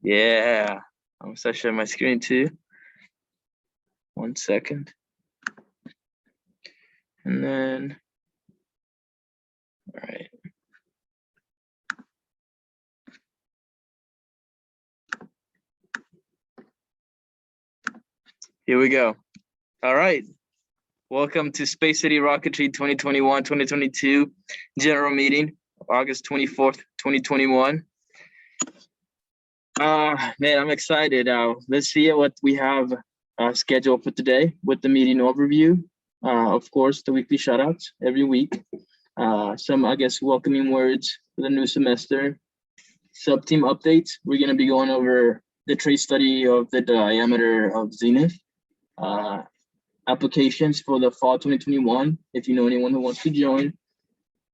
Yeah, I'm gonna share my screen too. 1 second. And then, all right. Here we go. All right. Welcome to Space City Rocketry 2021-2022 General Meeting, August 24th, 2021. Man, I'm excited. Let's see what we have scheduled for today with the meeting overview. Of course, the weekly shoutouts every week. Some, I guess, welcoming words for the new semester. Sub-team updates. We're going to be going over the trace study of the diameter of Zenith. Applications for the fall 2021, if you know anyone who wants to join.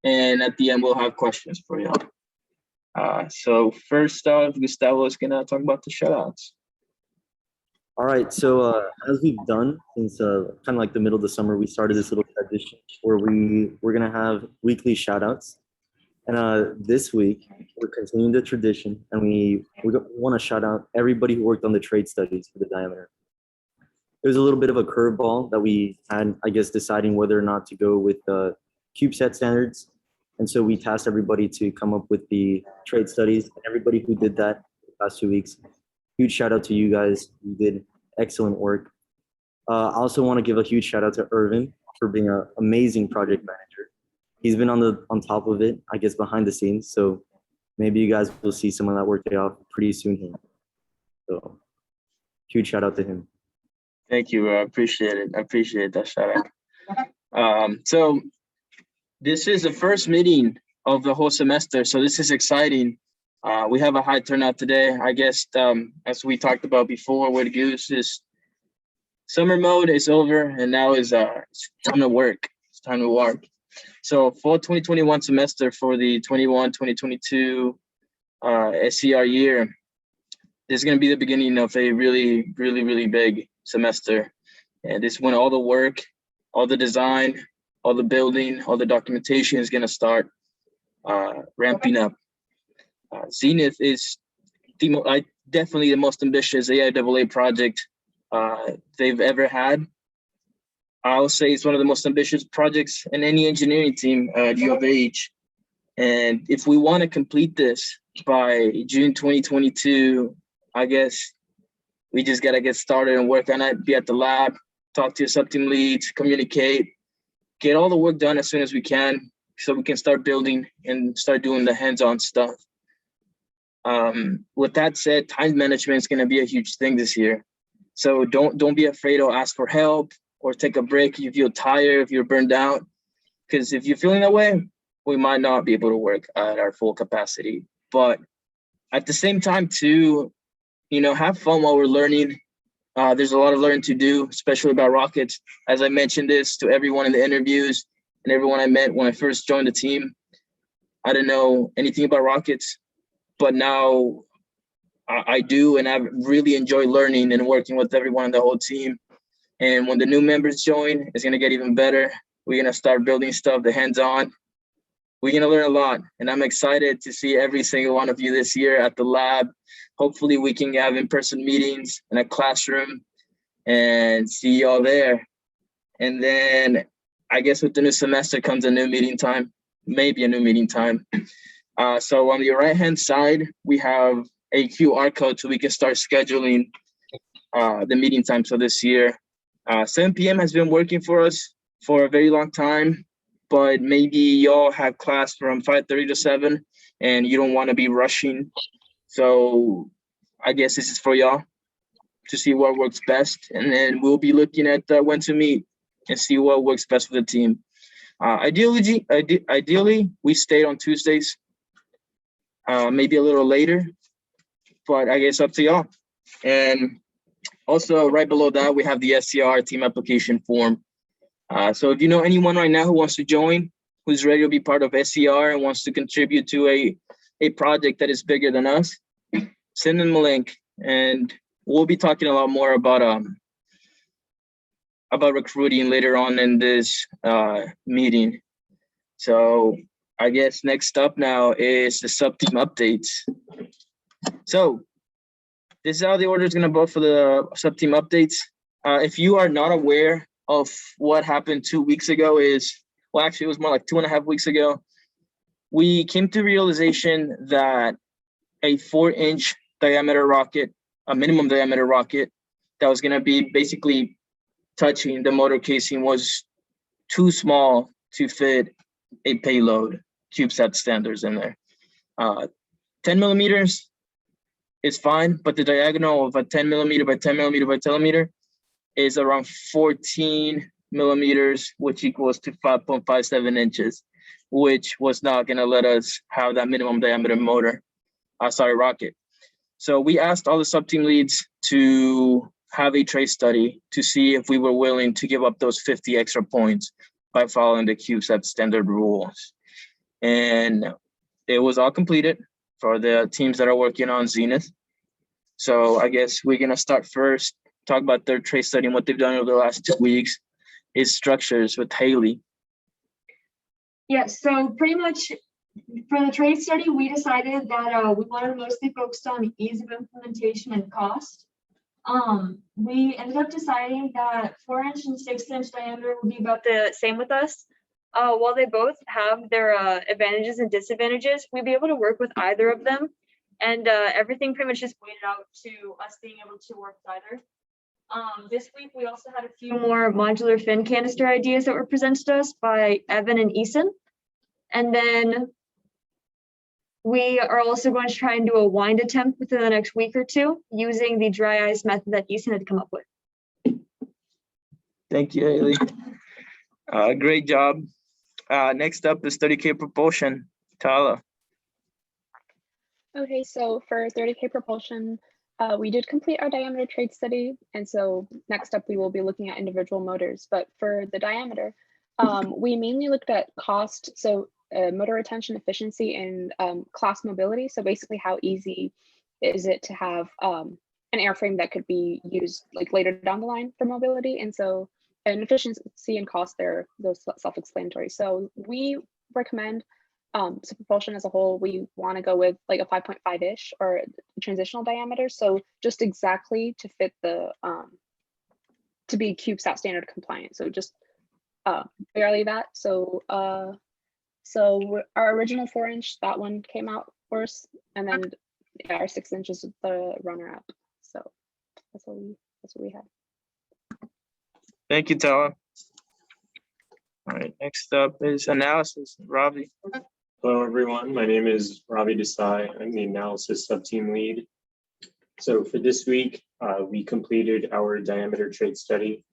And at the end, we'll have questions for y'all. So first off, Gustavo is gonna talk about the shoutouts. All right, so as we've done since kind of like the middle of the summer, we started this little tradition where we're gonna have weekly shoutouts. And this week, we're continuing the tradition, and we want to shout out everybody who worked on the trade studies for the diameter. It was a little bit of a curveball that we had, I guess, deciding whether or not to go with the CubeSat standards. And so we tasked everybody to come up with the trade studies. And everybody who did that the past 2 weeks, huge shout out to you guys. You did excellent work. I also want to give a huge shout out to Irvin for being an amazing project manager. He's been on top of it, I guess, behind the scenes. So maybe you guys will see some of that work pay off pretty soon here. So huge shout out to him. Thank you. I appreciate it. I appreciate that shout out. So this is the first meeting of the whole semester. So this is exciting. We have a high turnout today. I guess as we talked about before with Goose, is summer mode is over and now is it's time to work. It's time to work. So fall 2021 semester for the 21-2022 SCR year, this is going to be the beginning of a really, really, really big semester. And this is when all the work, all the design, all the building, all the documentation is going to start ramping up. Zenith is definitely the most ambitious AIAA project they've ever had. I would say it's one of the most ambitious projects in any engineering team at U of H. And if we want to complete this by June 2022, I guess we just got to get started and work on it, be at the lab, talk to your sub-team leads, communicate, get all the work done as soon as we can so we can start building and start doing the hands-on stuff. With that said, time management is going to be a huge thing this year. So don't be afraid to ask for help or take a break if you feel tired, if you're burned out. Because if you're feeling that way, we might not be able to work at our full capacity. But at the same time, too, have fun while we're learning. There's a lot of learning to do, especially about rockets. As I mentioned this to everyone in the interviews and everyone I met when I first joined the team, I didn't know anything about rockets, but now I do, and I really enjoy learning and working with everyone in the whole team. And when the new members join, it's going to get even better. We're going to start building stuff, the hands-on. We're going to learn a lot, and I'm excited to see every single one of you this year at the lab. Hopefully we can have in-person meetings in a classroom and see y'all there. And then I guess with the new semester comes a new meeting time, maybe a new meeting time. So on the right-hand side, we have a QR code so we can start scheduling the meeting time. So this year, 7 p.m. has been working for us for a very long time, but maybe y'all have class from 5:30 to 7 and you don't want to be rushing. So I guess this is for y'all to see what works best. And then we'll be looking at when to meet and see what works best for the team. Ideally, we stayed on Tuesdays, maybe a little later, but I guess up to y'all. And also right below that, we have the SCR team application form. So if you know anyone right now who wants to join, who's ready to be part of SCR and wants to contribute to a project that is bigger than us, send them a link. And we'll be talking a lot more about recruiting later on in this meeting. So I guess next up now is the sub-team updates. So this is how the order is going to vote for the sub-team updates. If you are not aware of what happened 2 weeks ago well, actually, it was more like 2.5 weeks ago. We came to realization that a 4-inch diameter rocket, a minimum diameter rocket, that was going to be basically touching the motor casing was too small to fit a payload CubeSat standards in there. 10 millimeters is fine, but the diagonal of a 10 millimeter by 10 millimeter by 10 millimeter is around 14 millimeters, which equals to 5.57 inches, which was not going to let us have that minimum diameter rocket. So we asked all the sub-team leads to have a trace study to see if we were willing to give up those 50 extra points by following the CubeSat standard rules. And it was all completed for the teams that are working on Zenith. So I guess we're going to start first, talk about their trace study and what they've done over the last 2 weeks is structures with Haley. Yeah, so pretty much for the trace study, we decided that we wanted to mostly focus on ease of implementation and cost. We ended up deciding that 4-inch and 6-inch diameter will be about the same with us. While they both have their advantages and disadvantages, we'd be able to work with either of them. And everything pretty much just pointed out to us being able to work with either. This week, we also had a few more modular fin canister ideas that were presented to us by Evan and Eason. And then we are also going to try and do a wind attempt within the next week or two using the dry ice method that Eason had come up with. Thank you, Haley. Great job. Next up is 30K propulsion. Tala. Okay, so for 30K propulsion, we did complete our diameter trace study. And so next up, we will be looking at individual motors. But for the diameter, we mainly looked at cost. So motor retention efficiency and class mobility. So basically how easy is it to have an airframe that could be used like later down the line for mobility. And so and efficiency and cost, they're those self-explanatory. So we recommend so propulsion as a whole, we want to go with like a 5.5-ish or transitional diameter. So just exactly to fit the, to be CubeSat standard compliant. So just barely that. So so our original 4-inch, that one came out first, and then yeah, our 6-inch is the runner-up. So that's what we had. Thank you, Tala. All right, next up is analysis. Ravi. Hello, everyone. My name is Ravi Desai. I'm the analysis sub-team lead. So for this week, we completed our diameter trace study,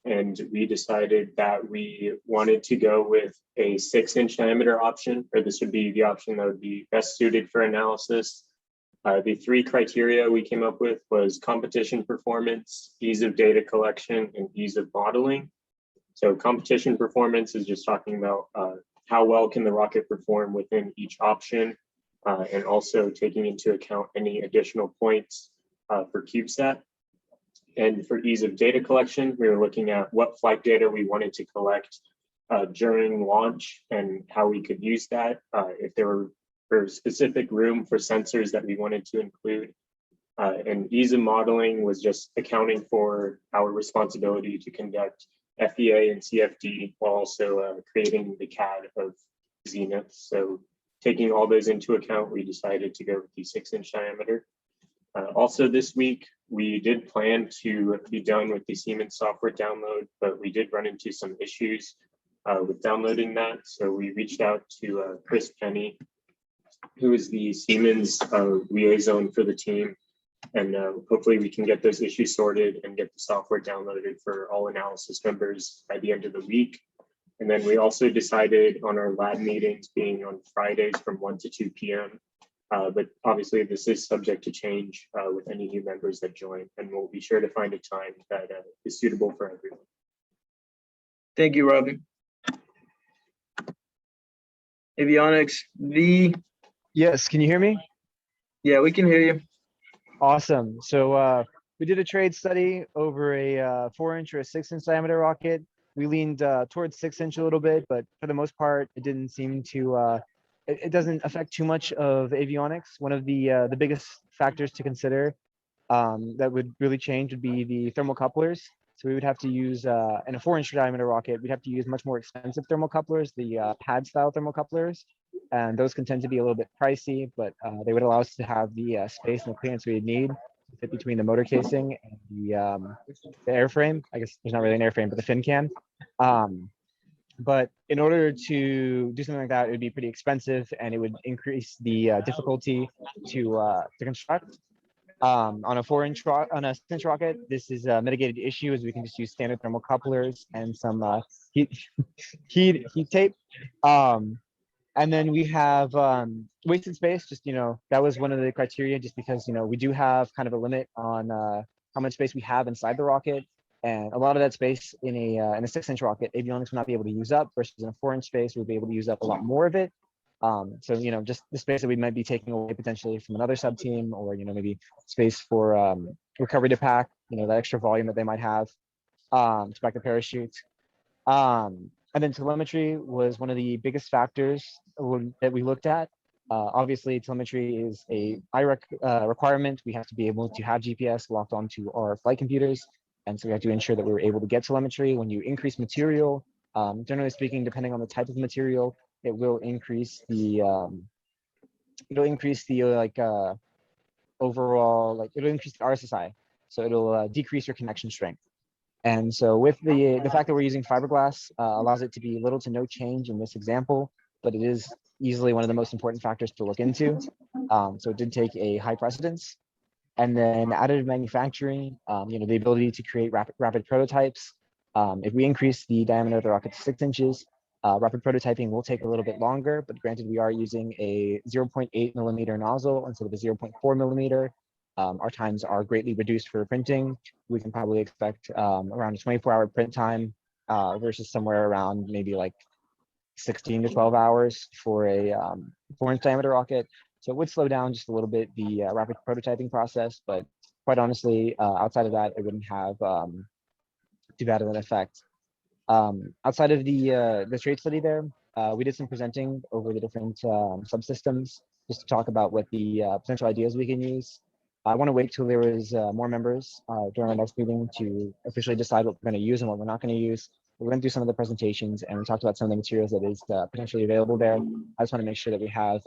and we decided that we wanted to go with a 6-inch diameter option, or this would be the option that would be best suited for analysis. The 3 criteria we came up with was competition performance, ease of data collection, and ease of modeling. So competition performance is just talking about how well can the rocket perform within each option, and also taking into account any additional points for CubeSat. And for ease of data collection, we were looking at what flight data we wanted to collect during launch and how we could use that, if there were specific room for sensors that we wanted to include. And ease of modeling was just accounting for our responsibility to conduct FEA and CFD while also creating the CAD of Zenith. So taking all those into account, we decided to go with the 6-inch diameter. Also this week, we did plan to be done with the Siemens software download, but we did run into some issues with downloading that. So we reached out to Chris Penny, who is the Siemens liaison for the team. And hopefully we can get those issues sorted and get the software downloaded for all analysis members by the end of the week. And then we also decided on our lab meetings being on Fridays from 1 to 2 p.m. But obviously this is subject to change with any new members that join, and we'll be sure to find a time that is suitable for everyone. Thank you, Robin. Avionics, Yes, can you hear me? yeah, we can hear you. Awesome. So we did a trade study over a 4-inch or a 6-inch diameter rocket. We leaned towards 6-inch a little bit, but for the most part, it didn't seem to, it doesn't affect too much of avionics. One of the biggest factors to consider that would really change would be the thermocouplers. So we would have to use, in a 4-inch diameter rocket, we'd have to use much more expensive thermocouplers, the pad style thermocouplers. And those can tend to be a little bit pricey, but they would allow us to have the space and the clearance we would need to fit between the motor casing and the airframe. I guess there's not really an airframe, but the fin can. But in order to do something like that, it would be pretty expensive and it would increase the difficulty to construct. On a 4-inch on a 6-inch rocket, this is a mitigated issue as we can just use standard thermocouplers and some heat tape. And then we have wasted space. Just that was one of the criteria, just because we do have kind of a limit on how much space we have inside the rocket, and a lot of that space in a 6-inch rocket, avionics will not be able to use up, versus in a 4-inch space, we'll be able to use up a lot more of it. So just the space that we might be taking away potentially from another sub team, or maybe space for recovery to pack, that extra volume that they might have to pack the parachute. And then telemetry was one of the biggest factors that we looked at. Obviously, telemetry is a IREC requirement. We have to be able to have GPS locked onto our flight computers, and so we have to ensure that we were able to get telemetry. When you increase material, generally speaking, depending on the type of material, it will increase the overall, it'll increase the RSSI, so it'll decrease your connection strength. And so with the fact that we're using fiberglass allows it to be little to no change in this example, but it is easily one of the most important factors to look into. So it did take a high precedence. And then additive manufacturing, the ability to create rapid prototypes. If we increase the diameter of the rocket to 6 inches, rapid prototyping will take a little bit longer, but granted, we are using a 0.8 millimeter nozzle instead of a 0.4 millimeter. Our times are greatly reduced for printing. We can probably expect around a 24-hour print time versus somewhere around maybe like 16 to 12 hours for a 4-inch diameter rocket. So it would slow down just a little bit the rapid prototyping process, but quite honestly, outside of that, it wouldn't have too bad of an effect. Outside of the trade study there, we did some presenting over the different subsystems just to talk about what the potential ideas we can use. I want to wait till there is more members during our next meeting to officially decide what we're going to use and what we're not going to use. We're going to do some of the presentations, and we talked about some of the materials that is potentially available there. I just want to make sure that we have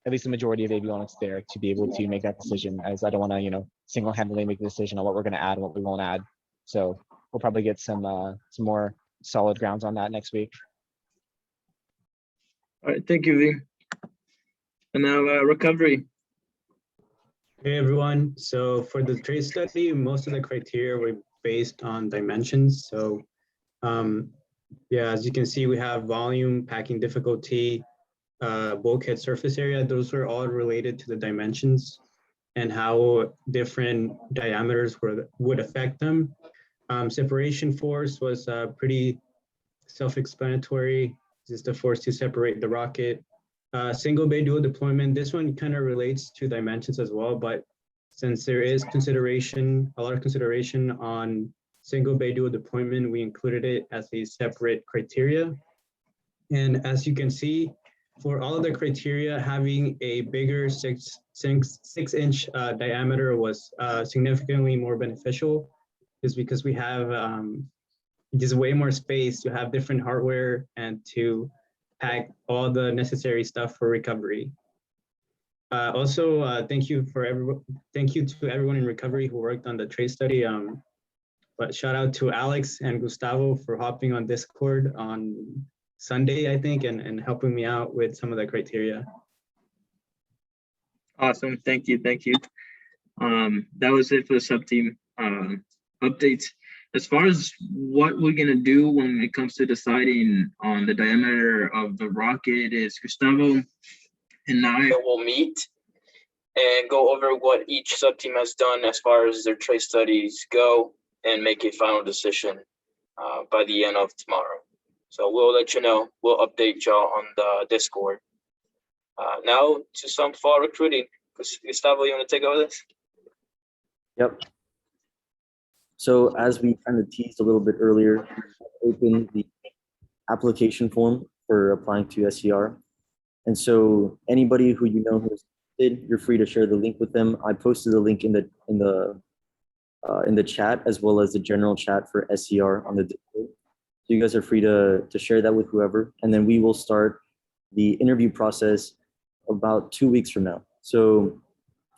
at least the majority of avionics there to be able to make that decision, as I don't want to, single-handedly make the decision on what we're going to add and what we won't add. So we'll probably get some more solid grounds on that next week. All right, thank you, V. And now recovery. Hey everyone, so for the trade study, most of the criteria were based on dimensions. So yeah, as you can see, we have volume, packing difficulty, bulkhead surface area. Those were all related to the dimensions and how different diameters would affect them. Separation force was pretty self-explanatory. Just the force to separate the rocket. Single bay dual deployment, this one kind of relates to dimensions as well, but since there is a lot of consideration on single bay dual deployment, we included it as a separate criteria. And as you can see, for all of the criteria, having a bigger 6-inch diameter was significantly more beneficial, is because we have just way more space to have different hardware and to pack all the necessary stuff for recovery. Also, thank you to everyone in recovery who worked on the trade study. But shout out to Alex and Gustavo for hopping on Discord on Sunday, I think, and helping me out with some of the criteria. Awesome, thank you. That was it for the sub-team updates. As far as what we're gonna do when it comes to deciding on the diameter of the rocket, is Gustavo and I will meet and go over what each sub-team has done as far as their trade studies go and make a final decision by the end of tomorrow. So we'll let you know, we'll update y'all on the Discord. Now to some fall recruiting. Gustavo, you wanna take over this? Yep. So as we kind of teased a little bit earlier, open the application form for applying to SCR. And so anybody who who's interested, you're free to share the link with them. I posted the link in the chat as well as the general chat for SER on the Discord. So you guys are free to share that with whoever, and then we will start the interview process about 2 weeks from now. So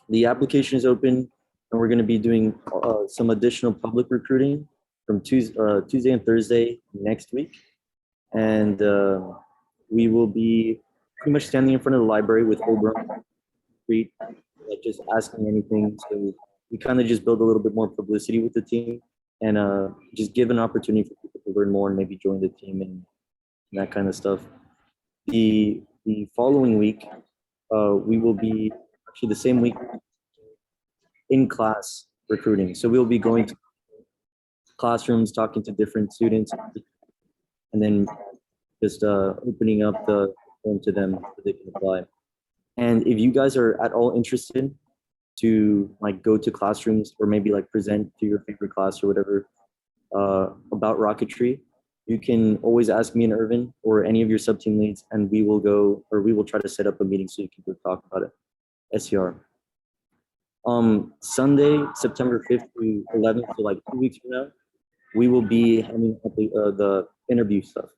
the application is open, and we're going to be doing some additional public recruiting from Tuesday and Thursday next week, and we will be pretty much standing in front of the library with Oberon, like just asking anything. So we kind of just build a little bit more publicity with the team, and just give an opportunity for people to learn more and maybe join the team and that kind of stuff. The following week, we will be actually the same week in class recruiting. So we'll be going to classrooms, talking to different students, and then just opening up the form to them so they can apply. And if you guys are at all interested to like go to classrooms or maybe like present to your favorite class or whatever about rocketry, you can always ask me and Irvin or any of your sub-team leads, and we will go, or we will try to set up a meeting so you can go talk about it. SER. Sunday, September 5th to 11th, so like 2 weeks from now, we will be having the interview stuff.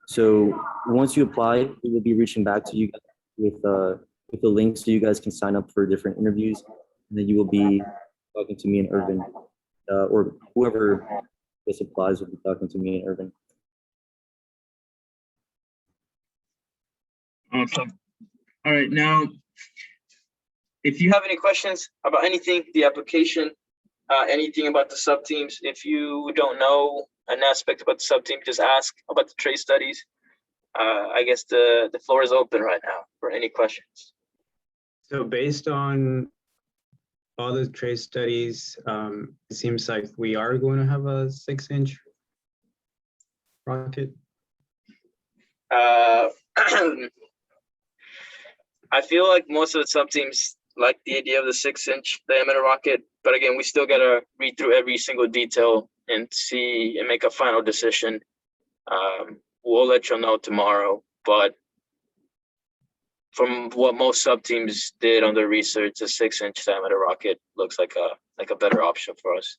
So once you apply, we will be reaching back to you guys with the link so you guys can sign up for different interviews, and then you will be talking to me and Irvin, or whoever this applies will be talking to me and Irvin. Awesome. All right, now, if you have any questions about anything, the application, anything about the sub teams, if you don't know an aspect about the sub team, just ask about the trade studies. I guess the floor is open right now for any questions. So based on all the trade studies, it seems like we are going to have a 6-inch rocket. I feel like most of the sub teams like the idea of the 6-inch diameter rocket, but again, we still gotta read through every single detail and see and make a final decision. We'll let you know tomorrow, but from what most sub teams did on their research, a 6-inch diameter rocket looks like a better option for us.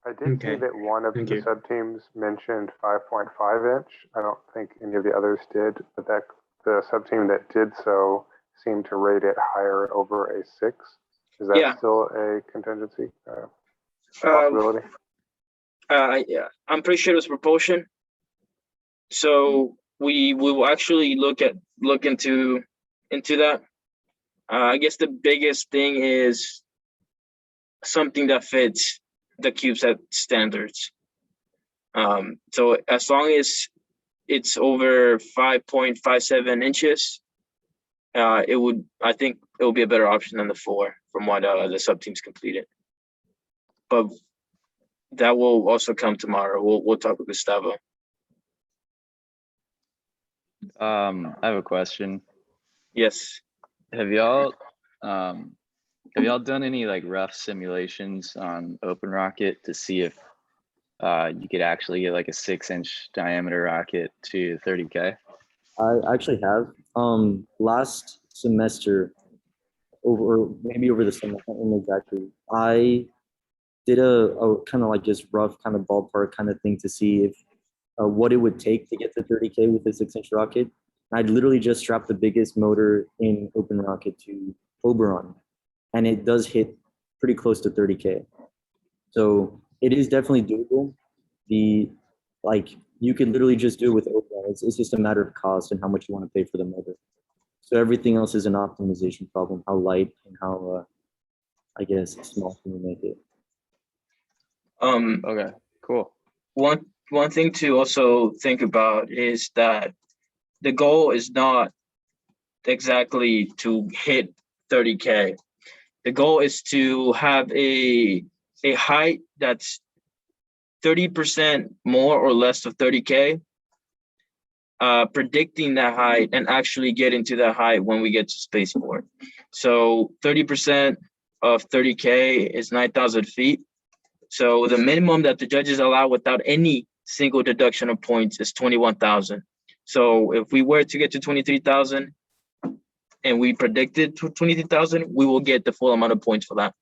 I did see that one of the sub teams mentioned 5.5 inch. I don't think any of the others did, but that the sub team that did so seemed to rate it higher over a 6. Is that still a contingency possibility? Yeah, I'm pretty sure it was propulsion. So we will actually look into that. I guess the biggest thing is something that fits the CubeSat standards. So as long as it's over 5.57 inches, I think it will be a better option than the 4 from what the sub teams completed. But that will also come tomorrow. We'll talk with Gustavo. I have a question. Yes. Have y'all done any like rough simulations on OpenRocket to see if you could actually get like a 6-inch diameter rocket to 30K? I actually have. Last semester, maybe over the summer, I can't remember exactly. I did a kind of like just rough kind of ballpark kind of thing to see if what it would take to get to 30K with a 6-inch rocket. I'd literally just strapped the biggest motor in OpenRocket to Oberon, and it does hit pretty close to 30K. So it is definitely doable. You can literally just do it with Oberon. It's just a matter of cost and how much you want to pay for the motor. So everything else is an optimization problem, how light and how, I guess, small can you make it. Okay, cool. One thing to also think about is that the goal is not exactly to hit 30K. The goal is to have a height that's 30% more or less of 30K, predicting that height and actually getting to that height when we get to spaceport. So 30% of 30K is 9,000 feet. So the minimum that the judges allow without any single deduction of points is 21,000. So if we were to get to 23,000 and we predicted 23,000, we will get the full amount of points for that.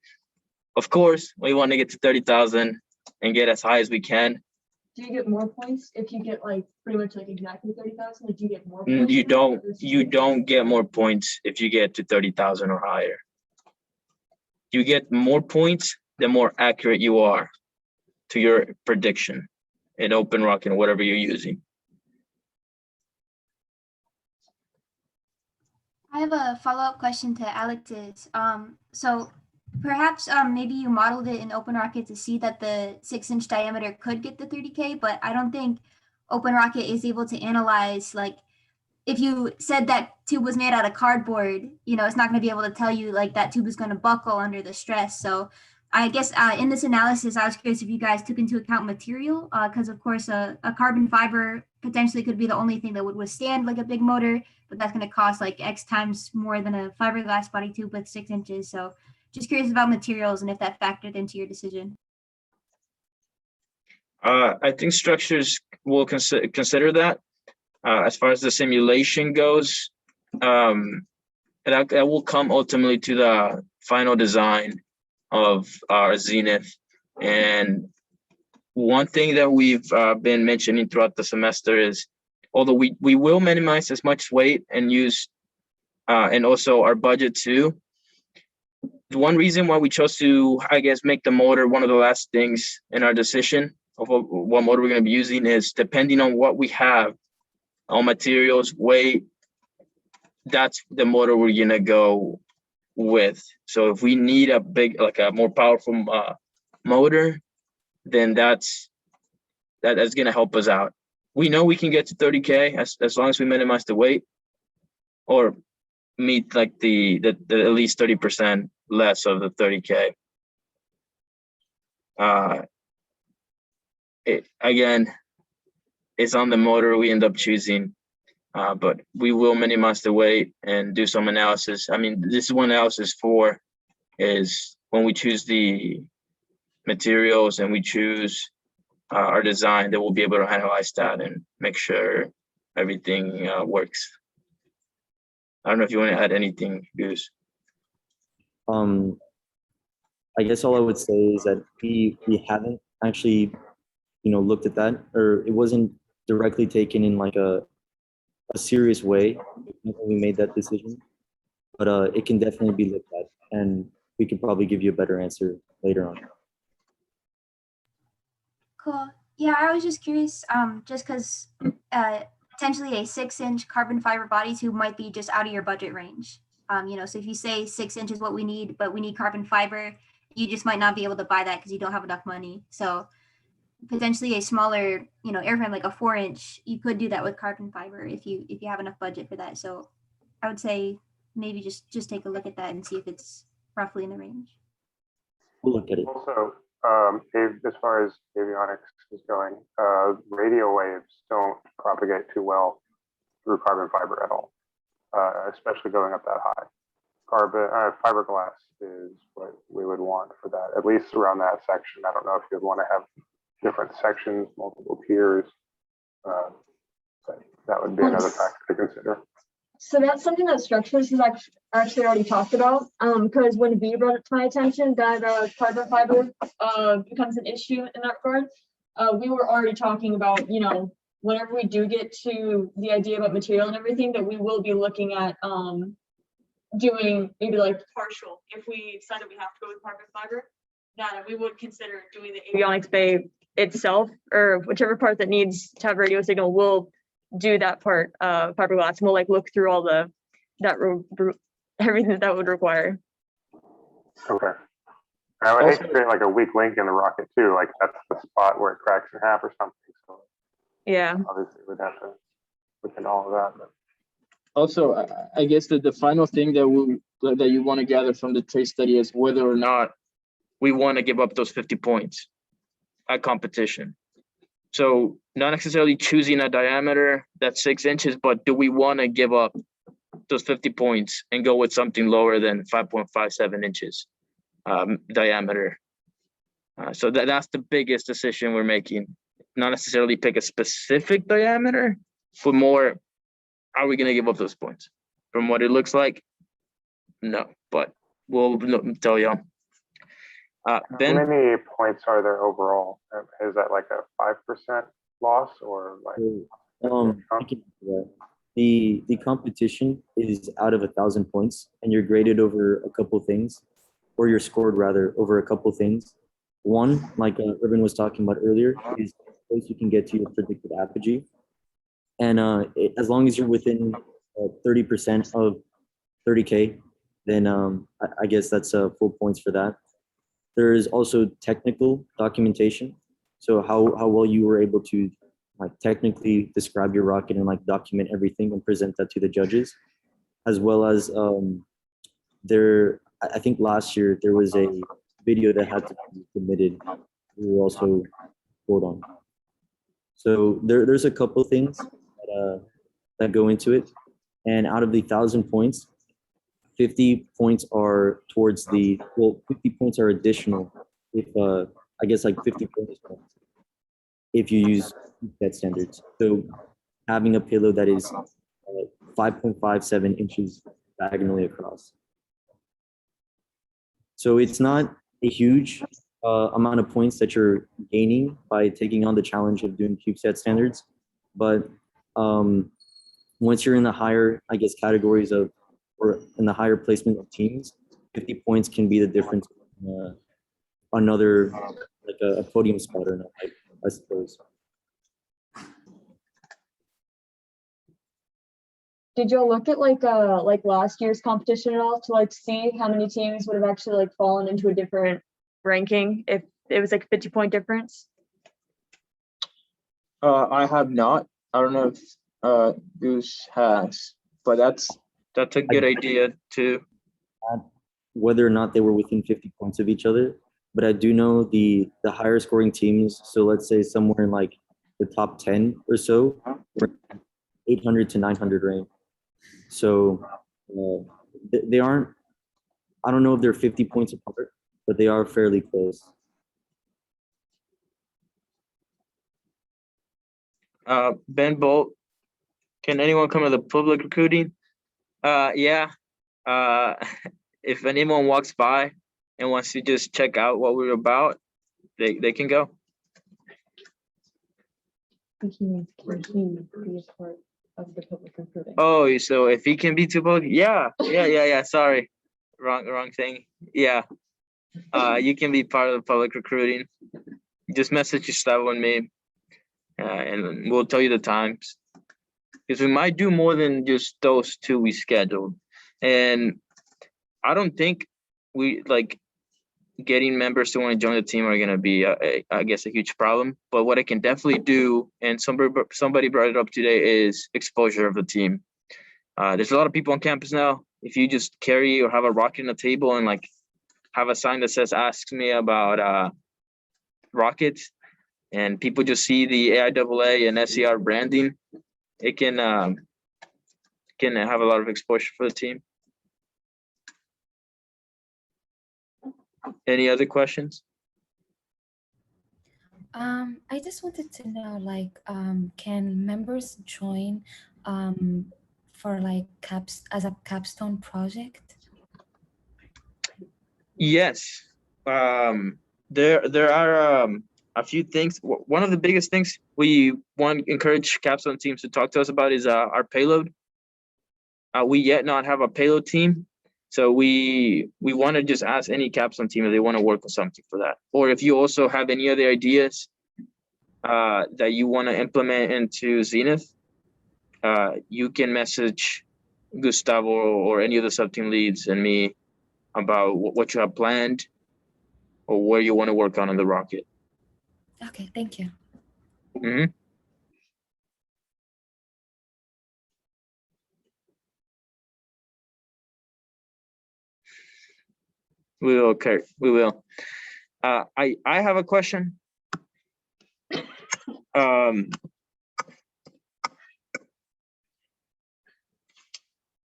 Of course, we want to get to 30,000 and get as high as we can. Do you get more points if you get like pretty much like exactly 30,000? Did you get more? Points You don't get more points if you get to 30,000 or higher. You get more points the more accurate you are to your prediction in Open Rocket or whatever you're using. I have a follow-up question to Alex's. So perhaps maybe you modeled it in Open Rocket to see that the 6-inch diameter could get the 30K, but I don't think Open Rocket is able to analyze, like, if you said that tube was made out of cardboard, you know, it's not going to be able to tell you like that tube is going to buckle under the stress. So I guess in this analysis, I was curious if you guys took into account material, because of course a carbon fiber potentially could be the only thing that would withstand like a big motor, but that's going to cost like X times more than a fiberglass body tube with 6 inches. So just curious about materials and if that factored into your decision. I think structures will consider that. As far as the simulation goes, that will come ultimately to the final design of our Zenith. And one thing that we've been mentioning throughout the semester is, although we will minimize as much weight and use, and also our budget too, the one reason why we chose to, I guess, make the motor one of the last things in our decision of what motor we're going to be using is depending on what we have on materials, weight, that's the motor we're going to go with. So if we need a big, like a more powerful motor, then that's going to help us out. We know we can get to 30K as long as we minimize the weight or meet like the at least 30% less of the 30K. It's on the motor we end up choosing, but we will minimize the weight and do some analysis. I mean, this is one analysis for is when we choose the materials and we choose our design, that we'll be able to analyze that and make sure everything works. I don't know if you want to add anything, Goose. I guess all I would say is that we haven't actually, looked at that, or it wasn't directly taken in like a serious way when we made that decision. But it can definitely be looked at, and we could probably give you a better answer later on. Cool. Yeah, I was just curious, just because potentially a 6-inch carbon fiber body tube might be just out of your budget range. So if you say 6 inches what we need, but we need carbon fiber, you just might not be able to buy that because you don't have enough money. So potentially a smaller, airframe like a 4-inch, you could do that with carbon fiber if you have enough budget for that. So I would say maybe just take a look at that and see if it's roughly in the range. We'll look at it. Also, as far as avionics is going, radio waves don't propagate too well through carbon fiber at all, especially going up that high. Fiberglass is what we would want for that, at least around that section. I don't know if you'd want to have different sections, multiple tiers, but that would be another factor to consider. So that's something that structures has actually already talked about, because when V brought it to my attention that carbon fiber becomes an issue in that regard, we were already talking about, whenever we do get to the idea about material and everything, that we will be looking at doing maybe like partial, if we decided we have to go with carbon fiber, that we would consider doing the avionics bay itself, or whichever part that needs to have radio signal, we'll do that part fiberglass, and we'll look through all everything that would require. Okay. I would hate to create like a weak link in the rocket too, like that's the spot where it cracks in half or something. So yeah, obviously we'd have to look into all of that. But. Also, I guess that the final thing that you want to gather from the trade study is whether or not we want to give up those 50 points at competition. So not necessarily choosing a diameter that's 6 inches, but do we want to give up those 50 points and go with something lower than 5.57 inches diameter? So that's the biggest decision we're making. Not necessarily pick a specific diameter, but more, are we going to give up those points? From what it looks like, no, but we'll tell y'all. How Ben, many points are there overall? Is that like a 5% loss or like? I can do that. The competition is out of 1,000 points, and you're graded over a couple things, or you're scored rather over a couple things. One, like Urban was talking about earlier, is the place you can get to your predicted apogee, and as long as you're within 30% of 30K, then I guess that's full points for that. There is also technical documentation, so how well you were able to like technically describe your rocket and like document everything and present that to the judges, as well as I think last year there was a video that had to be submitted. We were also scored on. So there's a couple things that go into it, and out of the 1,000 points, 50 points are towards 50 points are additional if I guess like 50 points if you use that standards. So having a payload that is 5.57 inches diagonally across. So it's not a huge amount of points that you're gaining by taking on the challenge of doing CubeSat standards, but once you're in the higher, I guess, categories of, or in the higher placement of teams, 50 points can be the difference. Another, like a podium spot or not, I suppose. Did y'all look at like last year's competition at all to like see how many teams would have actually like fallen into a different ranking if it was like a 50-point difference? I have not. I don't know if Goose has, but that's a good idea too. Whether or not they were within 50 points of each other, but I do know the higher scoring teams. So let's say somewhere in like the top 10 or so, 800 to 900 rank. So they aren't, I don't know if they're 50 points apart, but they are fairly close. Ben Bolt, can anyone come to the public recruiting? Yeah. If anyone walks by and wants to just check out what we're about, they can go. He means can he be a part of the public recruiting? Oh, so if he can be too public, yeah. Sorry, wrong thing. Yeah, you can be part of the public recruiting. Just message Gustavo and me, and we'll tell you the times. Because we might do more than just those two we scheduled, and I don't think we like getting members to want to join the team are gonna be, I guess, a huge problem. But what I can definitely do, and somebody brought it up today, is exposure of the team. There's a lot of people on campus now. If you just carry or have a rocket on the table and like have a sign that says "Ask me about rockets," and people just see the AIAA and SCR branding, it can have a lot of exposure for the team. Any other questions? I just wanted to know, like, can members join for like as a capstone project? Yes. There are a few things. One of the biggest things we want to encourage capstone teams to talk to us about is our payload. We yet not have a payload team. So we want to just ask any capstone team if they want to work on something for that. Or if you also have any other ideas that you want to implement into Zenith, you can message Gustavo or any of the sub-team leads and me about what you have planned or where you want to work on the rocket. Okay, thank you. Mm-hmm. We will, Kurt. We will. I have a question.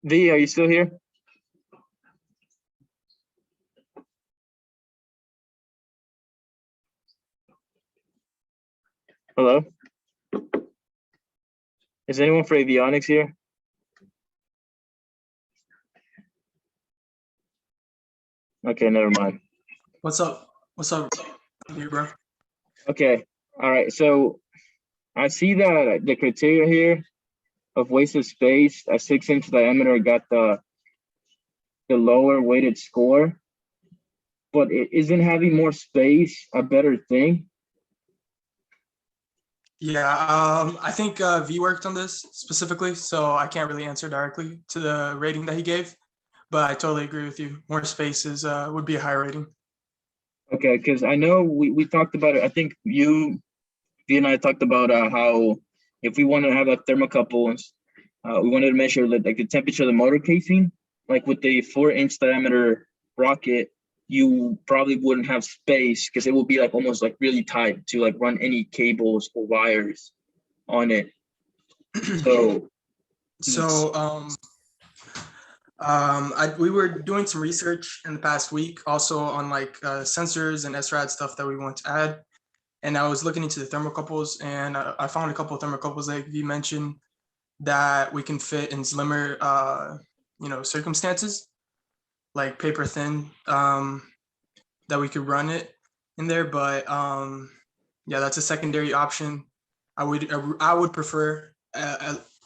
V, are you still here? Hello? Is anyone for avionics here? Okay, never mind. What's up? What's up, here, bro? Okay, all right. So I see that the criteria here of wasted space, a 6-inch diameter got the lower weighted score, but isn't having more space a better thing? Yeah, I think V worked on this specifically, so I can't really answer directly to the rating that he gave, but I totally agree with you. More spaces would be a higher rating. Okay, because I know we talked about it. I think V and I talked about how if we want to have a thermocouples, we wanted to measure like the temperature of the motor casing. Like with the 4-inch diameter rocket, you probably wouldn't have space because it will be like almost like really tight to like run any cables or wires on it. We were doing some research in the past week also on like sensors and SRAD stuff that we want to add. And I was looking into the thermocouples, and I found a couple of thermocouples like you mentioned that we can fit in slimmer, circumstances, like paper thin, that we could run it in there. But yeah, that's a secondary option. I would prefer,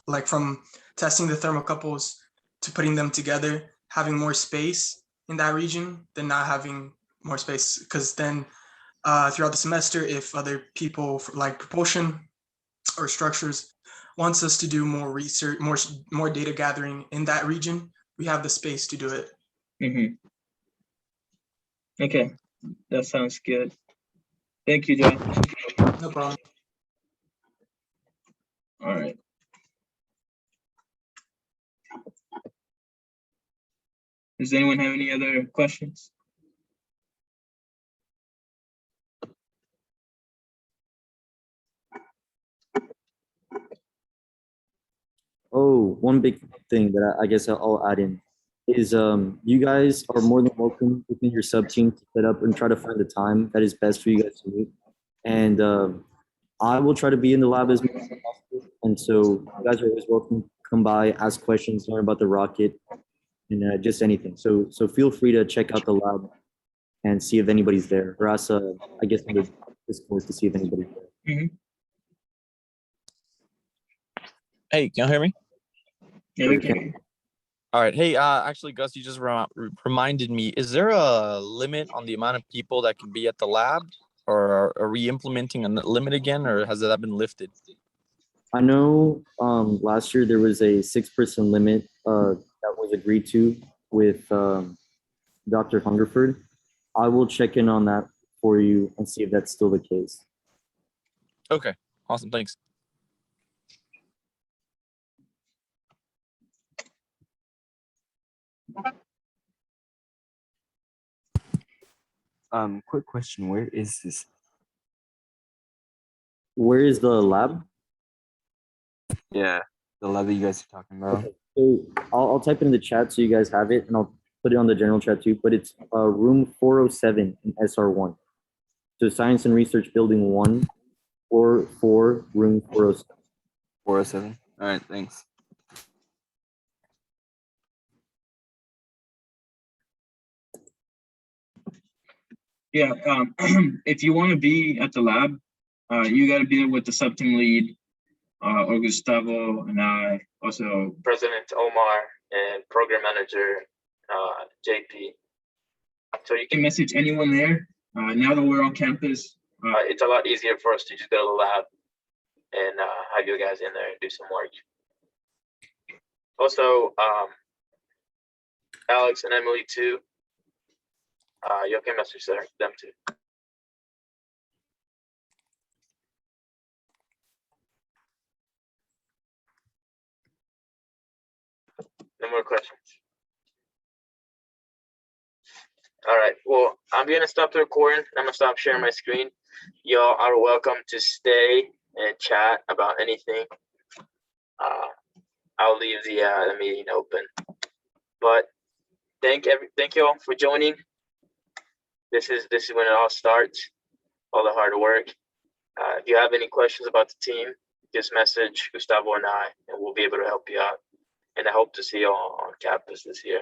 like from testing the thermocouples to putting them together, having more space in that region than not having more space, because then throughout the semester, if other people like propulsion or structures wants us to do more research, more data gathering in that region, we have the space to do it. Mm-hmm. Okay, that sounds good. Thank you, John. No problem. All right. Does anyone have any other questions? Oh, one big thing that I guess I'll add in is you guys are more than welcome within your sub team to set up and try to find the time that is best for you guys to meet. And I will try to be in the lab as much as possible. And so you guys are always welcome to come by, ask questions, learn about the rocket, and just anything. So feel free to check out the lab and see if anybody's there, or ask I guess in the Discord to see if anybody's there. Mm-hmm. Hey, can you hear me? Yeah, we can. All right. Hey, actually, Gus, you just reminded me. Is there a limit on the amount of people that can be at the lab, or are we implementing a limit again, or has that been lifted? I know last year there was a 6-person limit that was agreed to with Dr. Hungerford. I will check in on that for you and see if that's still the case. Okay, awesome. Thanks. Quick question. Where is this? Where is the lab? Yeah, the lab that you guys are talking about. Okay. So I'll type it in the chat so you guys have it, and I'll put it on the general chat too, but it's room 407 in SR1. So Science and Research Building 1, floor 4, room 407. 407. All right, thanks. Yeah, if you want to be at the lab, you got to be there with the sub-team lead, or Gustavo, and I, also President Omar, and Program Manager, JP. So you can message anyone there. Now that we're on campus, it's a lot easier for us to just go to the lab and have you guys in there and do some work. Also, Alex and Emily too. You can message them too. No more questions. All right, well, I'm gonna stop the recording. I'm gonna stop sharing my screen. Y'all are welcome to stay and chat about anything. I'll leave the meeting open. But thank you all for joining. This is when it all starts, all the hard work. If you have any questions about the team, just message Gustavo and I, and we'll be able to help you out. And I hope to see you all on campus this year.